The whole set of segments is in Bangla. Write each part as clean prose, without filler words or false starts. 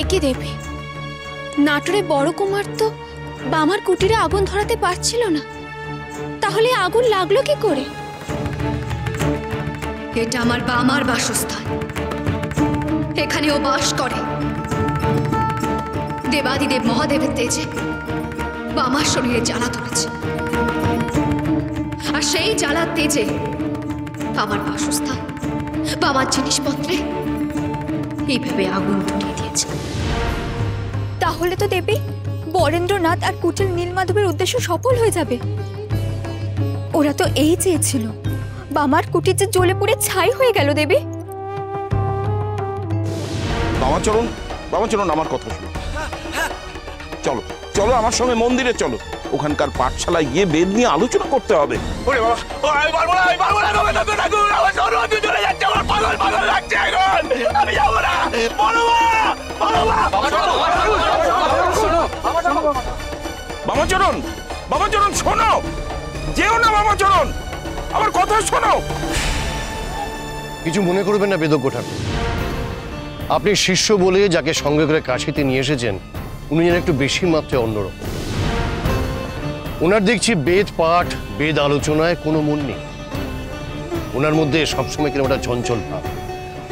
একে দেবে নাটোরে বড় কুমার তো বামার কুটিরে আগুন ধরাতে পারছিল না, তাহলে আগুন লাগলো কি করে? এটা আমার বামার বাসস্থান, এখানে ও বাস করে। দেবাদিদেব মহাদেবের তেজে বামার শরীরে জ্বালা ধরেছে, আর সেই জ্বালার তেজে আমার বাসস্থান বামার জিনিসপত্রে এইভাবে আগুন ধরিয়ে দিয়েছে। তাহলে তো দেবী বরেন্দ্রনাথ আর কুটিল নীলমাধবের উদ্দেশ্য সফল হয়ে যাবে। ওরা তো এই চেয়েছিল বামার কুটির যে জ্বলে পুড়ে ছাই হয়ে গেল। দেবী বামাচরণ আমার কথা শুনো। চলো চলো আমার সঙ্গে মন্দিরে চলো, ওখানকার পাঠশালায় গিয়ে বেদ নিয়ে আলোচনা করতে হবে। বামাচরণ শোনো, যেও না বামাচরণ, আমার কথা শোনো। কিছু মনে করবেন না বেদজ্ঞ ঠাকুর, আপনি শিষ্য বলে যাকে সঙ্গে করে কাশিতে নিয়ে এসেছেন উনি যেন একটু বেশি মাত্রায় অন্যরকম। ওনার দেখছি বেদ পাঠ বেদ আলোচনায় কোনো মন নেই, ওনার মধ্যে সবসময় কিরকম একটা চঞ্চল ভাব।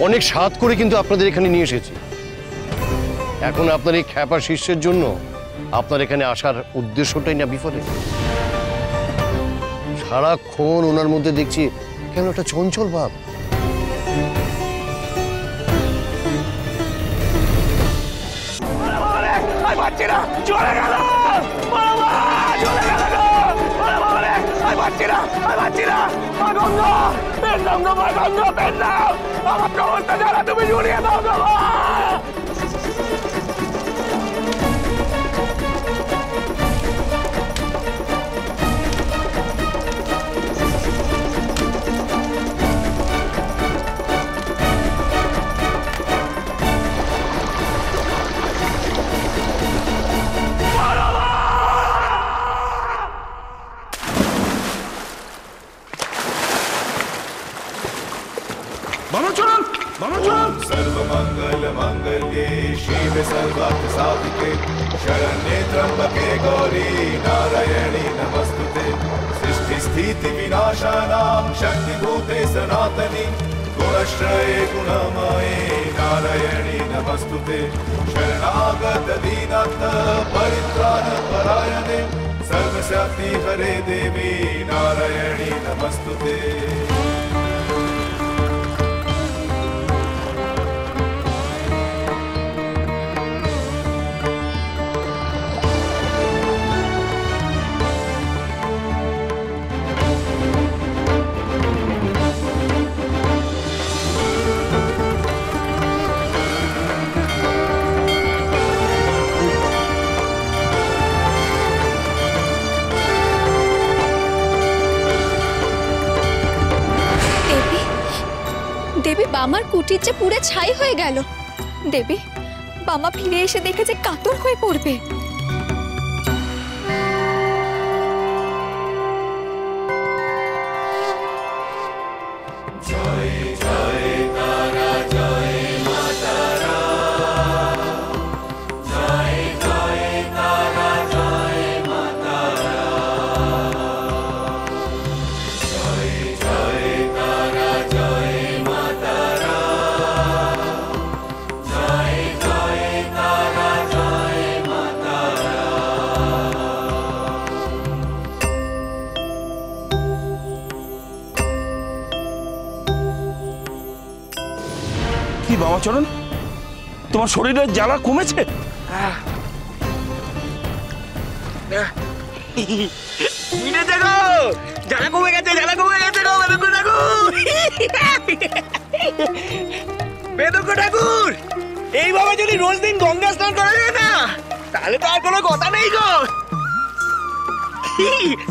অনেক সাধ করে কিন্তু আপনাদের এখানে নিয়ে এসেছি। এখন আপনার এই খ্যাপা শিষ্যের জন্য আপনার এখানে আসার উদ্দেশ্যটাই না বিফলে। সারাক্ষণ ওনার মধ্যে দেখছি কেন একটা চঞ্চল ভাব। তুমি জড়িয়ে দাও। सर्वमंगल मंगल्ये शिवे सर्वार्थ साधिके शरण्ये त्र्यंबके गौरी नारायणी नमस्तुते। सृष्टि स्थिति विनाशानां शक्तिभूते सनातनी गुणश्रये गुणमये नारायणी नमस्तुते। शरणागत दीनार्थ परित्राण परायणे सर्वशक्ति हरे देवी नारायणी नमस्तुते। দেবী বামার কুটির যে পুড়ে ছাই হয়ে গেল। দেবী বামা ফিরে এসে দেখে যে কাতর হয়ে পড়বে। বামাচরণ, তোমার শরীরের জ্বালা কমেছে? জ্বালা কমে গেছে, জ্বালা কমে গেছে গো বেদজ্ঞ ঠাকুর। বেদজ্ঞ ঠাকুর, এইভাবে যদি রোজ দিন গঙ্গা স্নান করা যায় না তাহলে তো আর কোনো কথা নেই গো।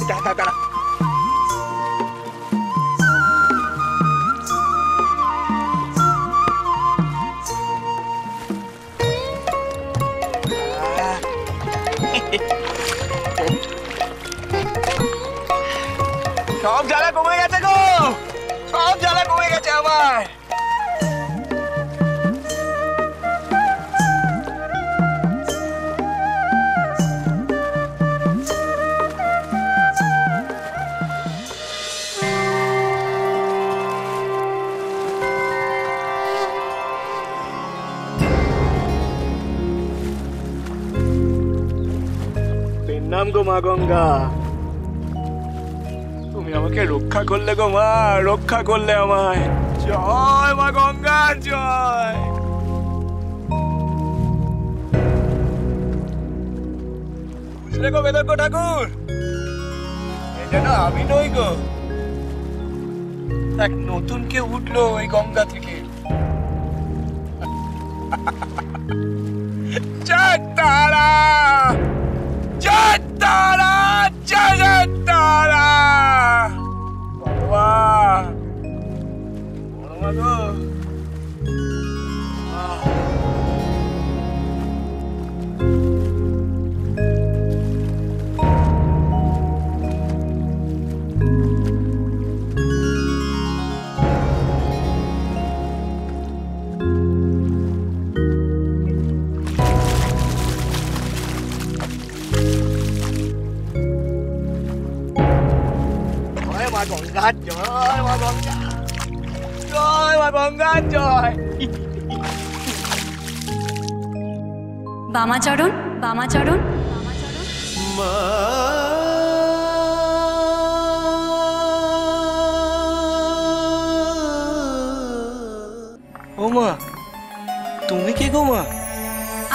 দাঁড়া সব জ্বালা কমে গেছে গো, সব জ্বালা কমে গেছে আমার। নাম গো মা গঙ্গা, তুমি আমাকে রক্ষা করলে গো মা, রক্ষা করলে আমায়। জয় মা গঙ্গা, জয়। বুঝলে গো বেদজ্ঞ ঠাকুর, এ যেন আমি নই গো, এক নতুন কেউ উঠলো ওই গঙ্গা থেকে। জয় তারা, জয় তারা, জয় তারা। বাবা, বাবা গো। মা গঙ্গা জয়, মা গঙ্গা জয়, মা গঙ্গা জয়। বামাচরণ, বামাচরণ, ও মা, তুমি কে গো মা?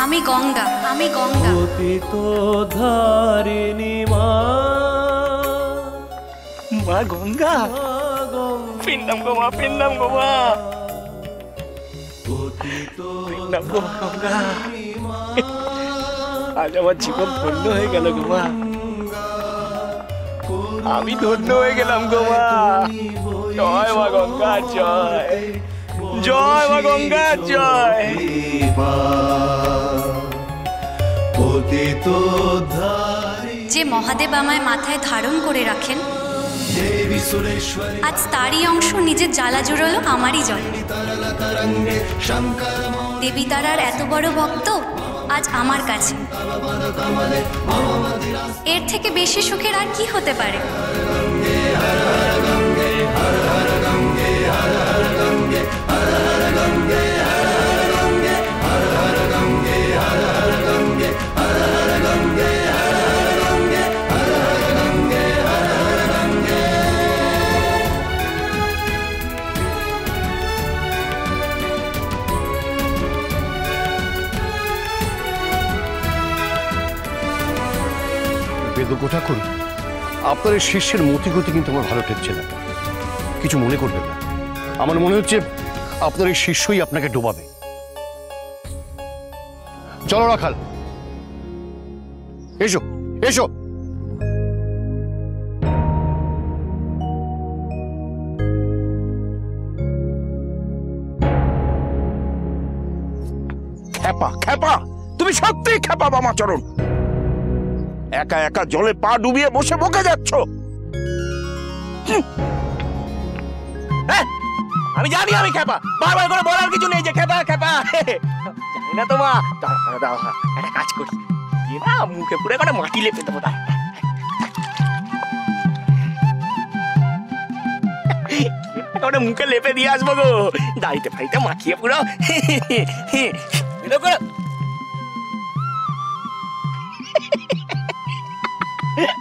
আমি গঙ্গা, আমি গঙ্গা। মা গঙ্গা, পিন্নাম গো মা, পিন্নাম গো মা, পিন্নাম গো গঙ্গা। আজ আমার জীবন ধন্য হয়ে গেল গো মা, আমি ধন্য হয়ে গেলাম গো মা। জয় মা গঙ্গা জয়, জয় মা গঙ্গা জয়। যে মহাদেব আমায় মাথায় ধারণ করে রাখেন, আজ তারই অংশ নিজের জ্বালা জুড়লো আমারই জল। দেবী তারার এত বড় ভক্ত আজ আমার কাছে, এর থেকে বেশি সুখের আর কি হতে পারে? বেদজ্ঞ ঠাকুর, আপনার এই শিষ্যের মতিগতি কিন্তু আমার ভালো ঠেকছে না। কিছু মনে করবেন না, আমার মনে হচ্ছে আপনার এই শিষ্যই আপনাকে ডোবাবে। চলো রাখাল, এসো এসো। খেপা, খেপা, তুমি সত্যিই খেপা বামাচরণ। একা একা জলে পা ডুবিয়ে বসে বকে যাচ্ছ। আমি জানি আমি খেপা, বারবার করে বলার কিছু নেই যে খেপা খেপা। জানি না তো মা, দাও একটা কাজ করি, না মুখে পুরো করে মাটি লেপে দেবো। ওটা মুখে লেপে দিয়ে আসবো গো, দাড়িতে ফাড়িতে মাখিয়ে পুরো।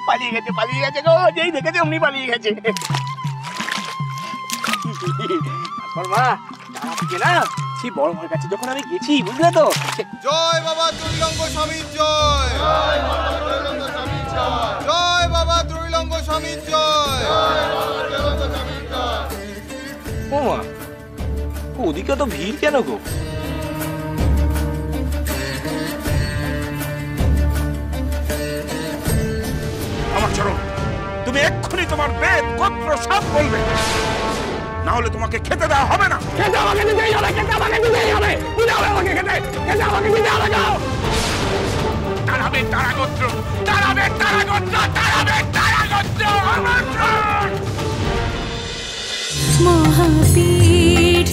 পালিয়ে গেছে, পালিয়ে গেছে গো, যেই দেখেছে অমনি পালিয়ে গেছে। তারপর মা তারা থেকে না সেই বড় মার কাছে যখন আমি গেছি, বুঝলে তো। জয় বাবা ত্রিলঙ্গ স্বামীর জয়, জয় বাবা ত্রিলঙ্গ স্বামীর জয়। ও মা, ওদিকে তো ভিড় কেন গো? বামাচরণ, তুমি এক্ষুনি তোমার বেদ গোত্র সব বলবে, না হলে তোমাকে খেতে দেওয়া হবে না। খেতে আমাকে দিতেই হবে, খেতে আমাকে দিতেই হবে, দিতে হবে আমাকে খেতে, খেতে আমাকে দিতে হবে। যাও তারাবে তারা গোত্র, তারাবে তারা গোত্র, তারাবে তারা গোত্র। মহাপীঠ